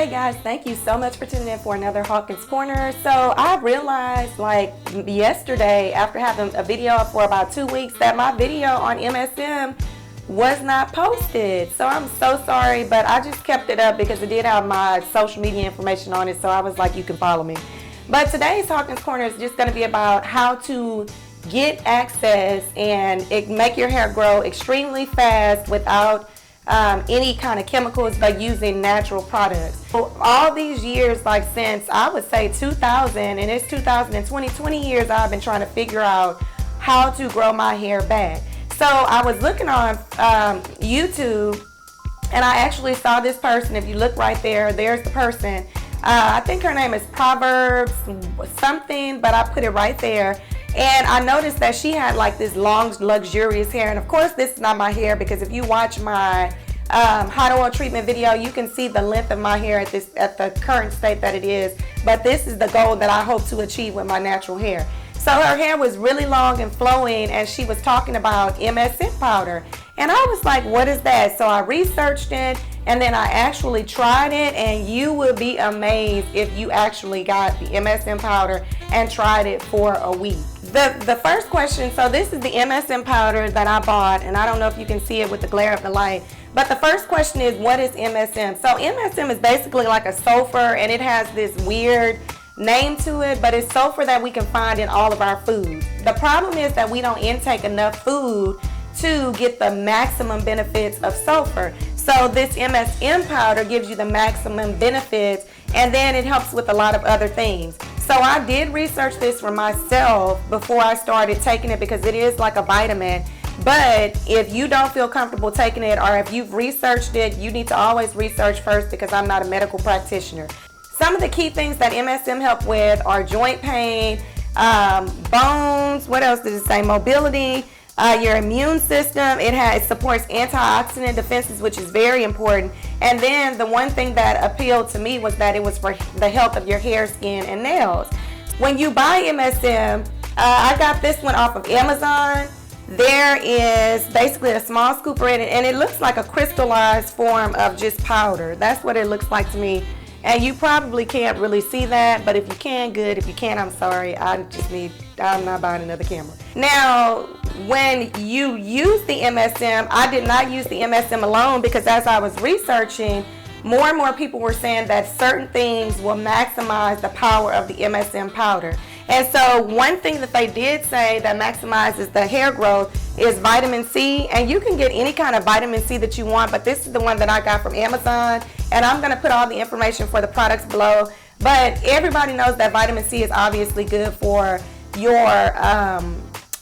Hey guys, thank you so much for tuning in for another Hawkins Corner. So I realized like yesterday, after having a video up for about 2 weeks, that my video on MSM was not posted. So I'm so sorry, but I just kept it up because it did have my social media information on it. So I was like, you can follow me. But today's Hawkins Corner is just going to be about how to get access and make your hair grow extremely fast without any kind of chemicals, but using natural products. So all these years, like since I would say 2000, and it's 2020, 20 years I've been trying to figure out how to grow my hair back. So I was looking on YouTube, and I actually saw this person. If you look right there, there's the person. I think her name is Proverbs something, but I put it right there. And I noticed that she had like this long, luxurious hair. And of course, this is not my hair, because if you watch my hot oil treatment video, you can see the length of my hair at the current state that it is. But this is the goal that I hope to achieve with my natural hair. So her hair was really long and flowing, and she was talking about MSM powder. And I was like, what is that? So I researched it, and then I actually tried it, and you will be amazed if you actually got the MSM powder and tried it for a week. The first question, so this is the MSM powder that I bought, and I don't know if you can see it with the glare of the light, but the first question is, what is MSM? So MSM is basically like a sulfur, and it has this weird name to it, but it's sulfur that we can find in all of our foods. The problem is that we don't intake enough food to get the maximum benefits of sulfur. So this MSM powder gives you the maximum benefits, and then it helps with a lot of other things. So I did research this for myself before I started taking it, because it is like a vitamin. But if you don't feel comfortable taking it, or if you've researched it, you need to always research first, because I'm not a medical practitioner. Some of the key things that MSM help with are joint pain, bones, what else did it say? Mobility, your immune system. It supports antioxidant defenses, which is very important. And then the one thing that appealed to me was that it was for the health of your hair, skin, and nails. When you buy MSM, I got this one off of Amazon. There is basically a small scooper in it, and it looks like a crystallized form of just powder. That's what it looks like to me. And you probably can't really see that, but if you can, good. If you can't, I'm sorry. I'm not buying another camera. Now, when you use the MSM, I did not use the MSM alone, because as I was researching, more and more people were saying that certain things will maximize the power of the MSM powder. And so one thing that they did say that maximizes the hair growth is vitamin C, and you can get any kind of vitamin C that you want, but this is the one that I got from Amazon, and I'm going to put all the information for the products below. But everybody knows that vitamin C is obviously good for your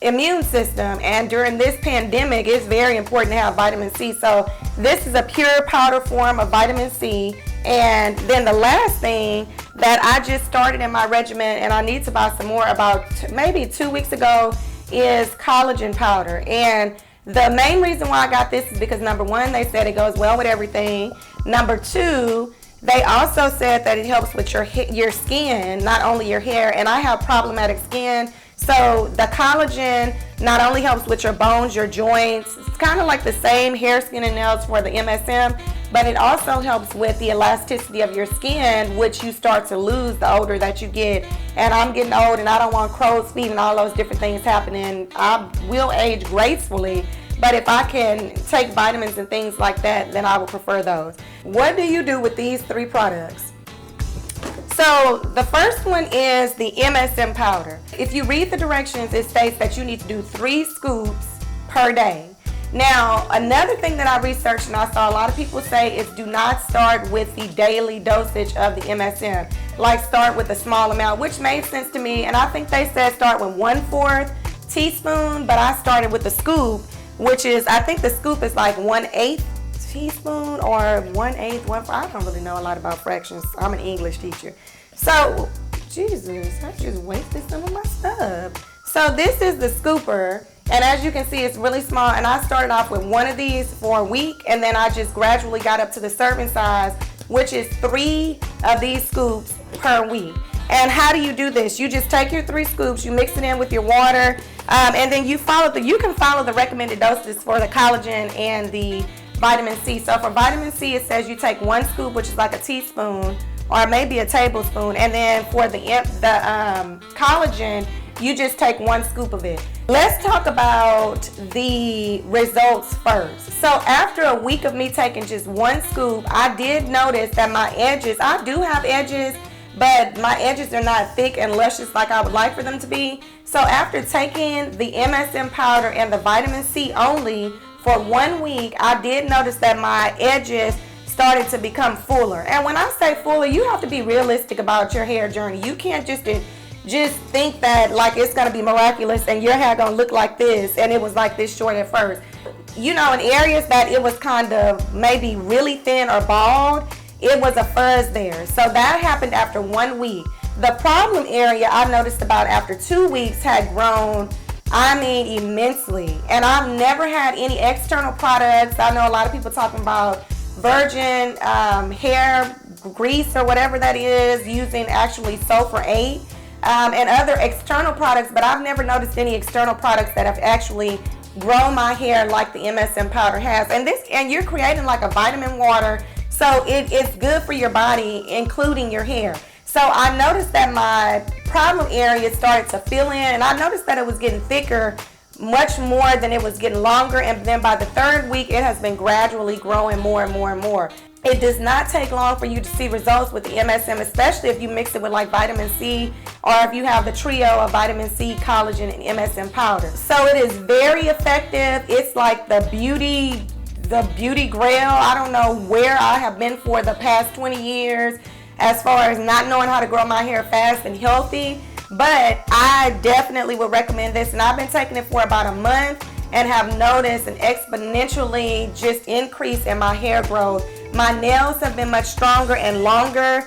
immune system, and during this pandemic, it's very important to have vitamin C. So this is a pure powder form of vitamin C. And then the last thing that I just started in my regimen, and I need to buy some more, about maybe 2 weeks ago, is collagen powder. And the main reason why I got this is because, number one, they said it goes well with everything. Number two, they also said that it helps with your skin, not only your hair. And I have problematic skin, so the collagen not only helps with your bones, your joints, it's kind of like the same hair, skin, and nails for the MSM, but it also helps with the elasticity of your skin, which you start to lose the older that you get. And I'm getting old, and I don't want crow's feet and all those different things happening. I will age gracefully, but if I can take vitamins and things like that, then I would prefer those. What do you do with these three products? So the first one is the MSM powder. If you read the directions, it states that you need to do 3 scoops per day. Now, another thing that I researched and I saw a lot of people say is do not start with the daily dosage of the MSM. Like, start with a small amount, which made sense to me. And I think they said start with 1/4 teaspoon, but I started with the scoop, which is, I think the scoop is like 1/8 teaspoon or 1/8, 1/4. I don't really know a lot about fractions. I'm an English teacher. So, Jesus, I just wasted some of my stuff. So this is the scooper, and as you can see, it's really small, and I started off with one of these for a week, and then I just gradually got up to the serving size, which is 3 of these scoops per week. And how do you do this? You just take your 3 scoops, you mix it in with your water, and then you can follow the recommended doses for the collagen and the vitamin C. So for vitamin C, it says you take 1 scoop, which is like a teaspoon or maybe a tablespoon, and then for the collagen, you just take 1 scoop of it. Let's talk about the results first. So after a week of me taking just 1 scoop, I did notice that my edges, I do have edges, but my edges are not thick and luscious like I would like for them to be. So after taking the MSM powder and the vitamin C only for 1 week, I did notice that my edges started to become fuller. And when I say fuller, you have to be realistic about your hair journey. You can't just think that like it's gonna be miraculous and your hair gonna look like this and it was like this short at first. You know, in areas that it was kind of maybe really thin or bald, it was a fuzz there. So that happened after 1 week. The problem area I noticed about after 2 weeks had grown, I mean, immensely. And I've never had any external products. I know a lot of people talking about virgin hair grease or whatever that is, using actually sulfur 8 and other external products, but I've never noticed any external products that have actually grown my hair like the MSM powder has. And you're creating like a vitamin water, so it's good for your body, including your hair. So I noticed that my problem area started to fill in, and I noticed that it was getting thicker much more than it was getting longer, and then by the 3rd week it has been gradually growing more and more and more. It does not take long for you to see results with the MSM, especially if you mix it with like vitamin C, or if you have the trio of vitamin C, collagen, and MSM powder. So it is very effective. It's like the beauty grail. I don't know where I have been for the past 20 years as far as not knowing how to grow my hair fast and healthy. But I definitely would recommend this, and I've been taking it for about a month and have noticed an exponentially just increase in my hair growth. My nails have been much stronger and longer,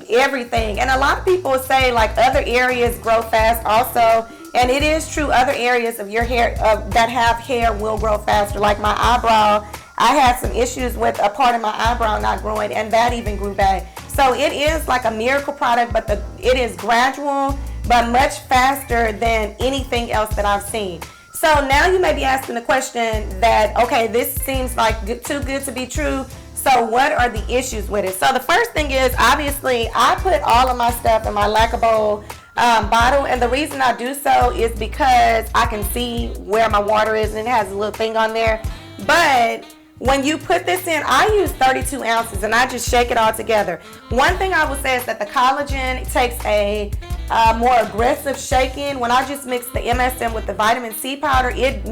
everything. And a lot of people say like other areas grow fast also, and it is true, other areas of your hair that have hair will grow faster. Like my eyebrow, I had some issues with a part of my eyebrow not growing, and that even grew back. So it is like a miracle product, but it is gradual, but much faster than anything else that I've seen. So now you may be asking the question that, okay, this seems like too good to be true. So what are the issues with it? So the first thing is, obviously, I put all of my stuff in my lacquer bowl bottle, and the reason I do so is because I can see where my water is, and it has a little thing on there. But when you put this in, I use 32 ounces and I just shake it all together. One thing I will say is that the collagen takes a more aggressive shaking. When I just mix the MSM with the vitamin C powder, it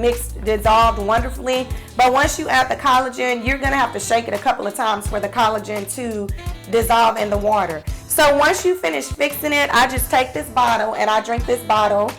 dissolved wonderfully. But once you add the collagen, you're gonna have to shake it a couple of times for the collagen to dissolve in the water. So once you finish fixing it, I just take this bottle and I drink this bottle,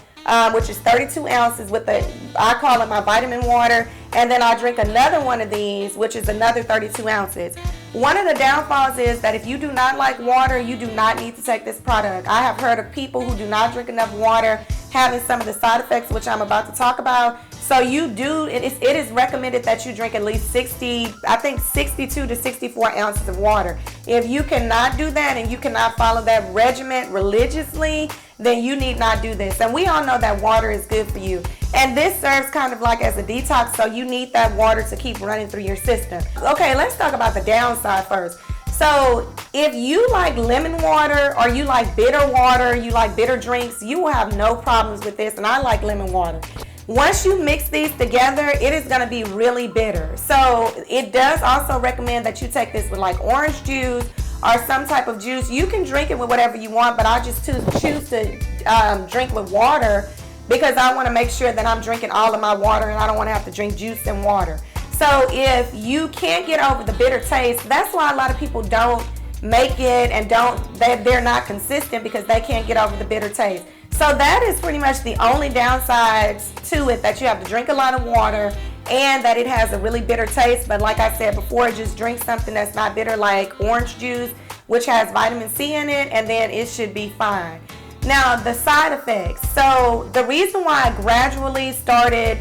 which is 32 ounces with I call it my vitamin water, and then I drink another one of these, which is another 32 ounces. One of the downfalls is that if you do not like water, you do not need to take this product. I have heard of people who do not drink enough water having some of the side effects, which I'm about to talk about. So it is recommended that you drink at least 62 to 64 ounces of water. If you cannot do that and you cannot follow that regimen religiously, then you need not do this. And we all know that water is good for you. And this serves kind of like as a detox, so you need that water to keep running through your system. Okay, let's talk about the downside first. So if you like lemon water, or you like bitter water, you like bitter drinks, you will have no problems with this, and I like lemon water. Once you mix these together, it is going to be really bitter. So it does also recommend that you take this with like orange juice or some type of juice. You can drink it with whatever you want, but I just choose to drink with water because I want to make sure that I'm drinking all of my water and I don't want to have to drink juice and water. So if you can't get over the bitter taste, that's why a lot of people don't make it and they're not consistent, because they can't get over the bitter taste. So that is pretty much the only downsides to it, that you have to drink a lot of water and that it has a really bitter taste. But like I said before, just drink something that's not bitter, like orange juice, which has vitamin C in it, and then it should be fine. Now, the side effects. So the reason why I gradually started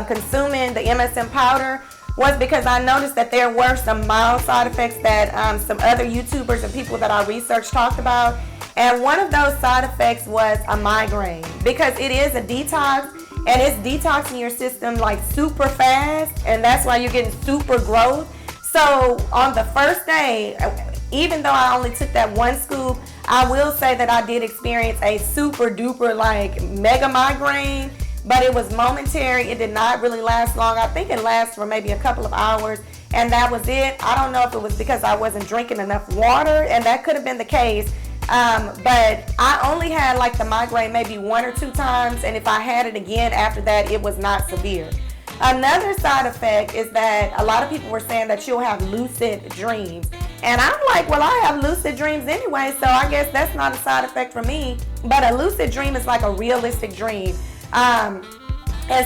consuming the MSM powder was because I noticed that there were some mild side effects that some other YouTubers and people that I researched talked about. And one of those side effects was a migraine, because it is a detox and it's detoxing your system like super fast, and that's why you're getting super growth. So on the first day, even though I only took that one scoop, I will say that I did experience a super duper like mega migraine, but it was momentary. It did not really last long. I think it lasted for maybe a couple of hours, and that was it. I don't know if it was because I wasn't drinking enough water, and that could have been the case. But I only had like the migraine maybe 1 or 2 times, and if I had it again after that, it was not severe. Another side effect is that a lot of people were saying that you'll have lucid dreams. And I'm like, well, I have lucid dreams anyway, so I guess that's not a side effect for me. But a lucid dream is like a realistic dream. And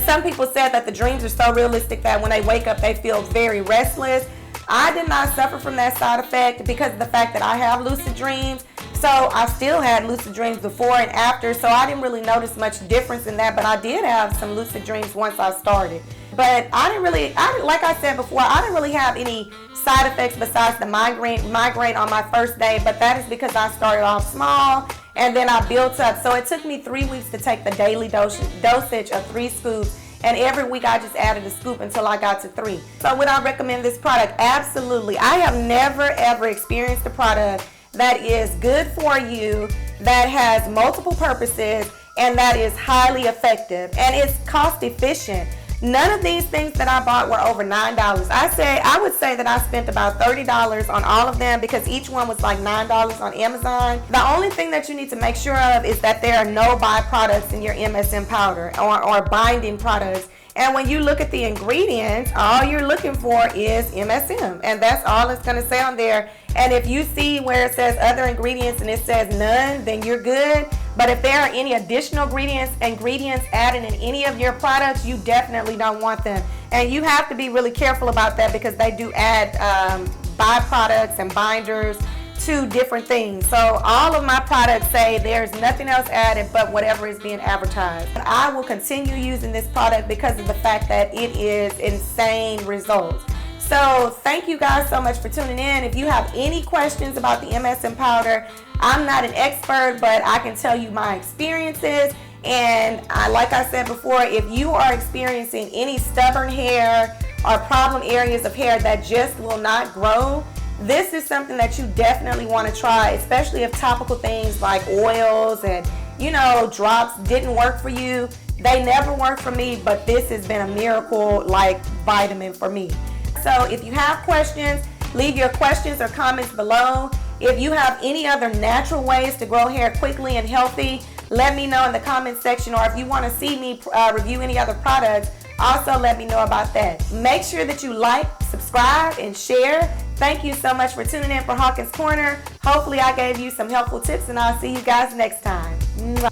some people said that the dreams are so realistic that when they wake up, they feel very restless. I did not suffer from that side effect because of the fact that I have lucid dreams. So I still had lucid dreams before and after, so I didn't really notice much difference in that, but I did have some lucid dreams once I started. But like I said before, I didn't really have any side effects besides the migraine on my first day, but that is because I started off small and then I built up. So it took me 3 weeks to take the daily dosage of 3 scoops, and every week I just added a scoop until I got to 3. So would I recommend this product? Absolutely. I have never ever experienced a product that is good for you, that has multiple purposes, and that is highly effective, and it's cost efficient. None of these things that I bought were over $9. I would say that I spent about $30 on all of them because each one was like $9 on Amazon. The only thing that you need to make sure of is that there are no byproducts in your MSM powder or binding products. And when you look at the ingredients, all you're looking for is MSM, and that's all it's going to say on there. And if you see where it says other ingredients and it says none, then you're good. But if there are any additional ingredients added in any of your products, you definitely don't want them. And you have to be really careful about that because they do add byproducts and binders to different things. So all of my products say there's nothing else added but whatever is being advertised. And I will continue using this product because of the fact that it is insane results. So thank you guys so much for tuning in. If you have any questions about the MSM powder, I'm not an expert, but I can tell you my experiences. And like I said before, if you are experiencing any stubborn hair or problem areas of hair that just will not grow, this is something that you definitely want to try, especially if topical things like oils and, drops didn't work for you. They never worked for me, but this has been a miracle like vitamin for me. So if you have questions, leave your questions or comments below. If you have any other natural ways to grow hair quickly and healthy, let me know in the comment section, or if you want to see me review any other products, also let me know about that. Make sure that you like, subscribe, and share. Thank you so much for tuning in for Hawkins Corner. Hopefully I gave you some helpful tips, and I'll see you guys next time. Bye.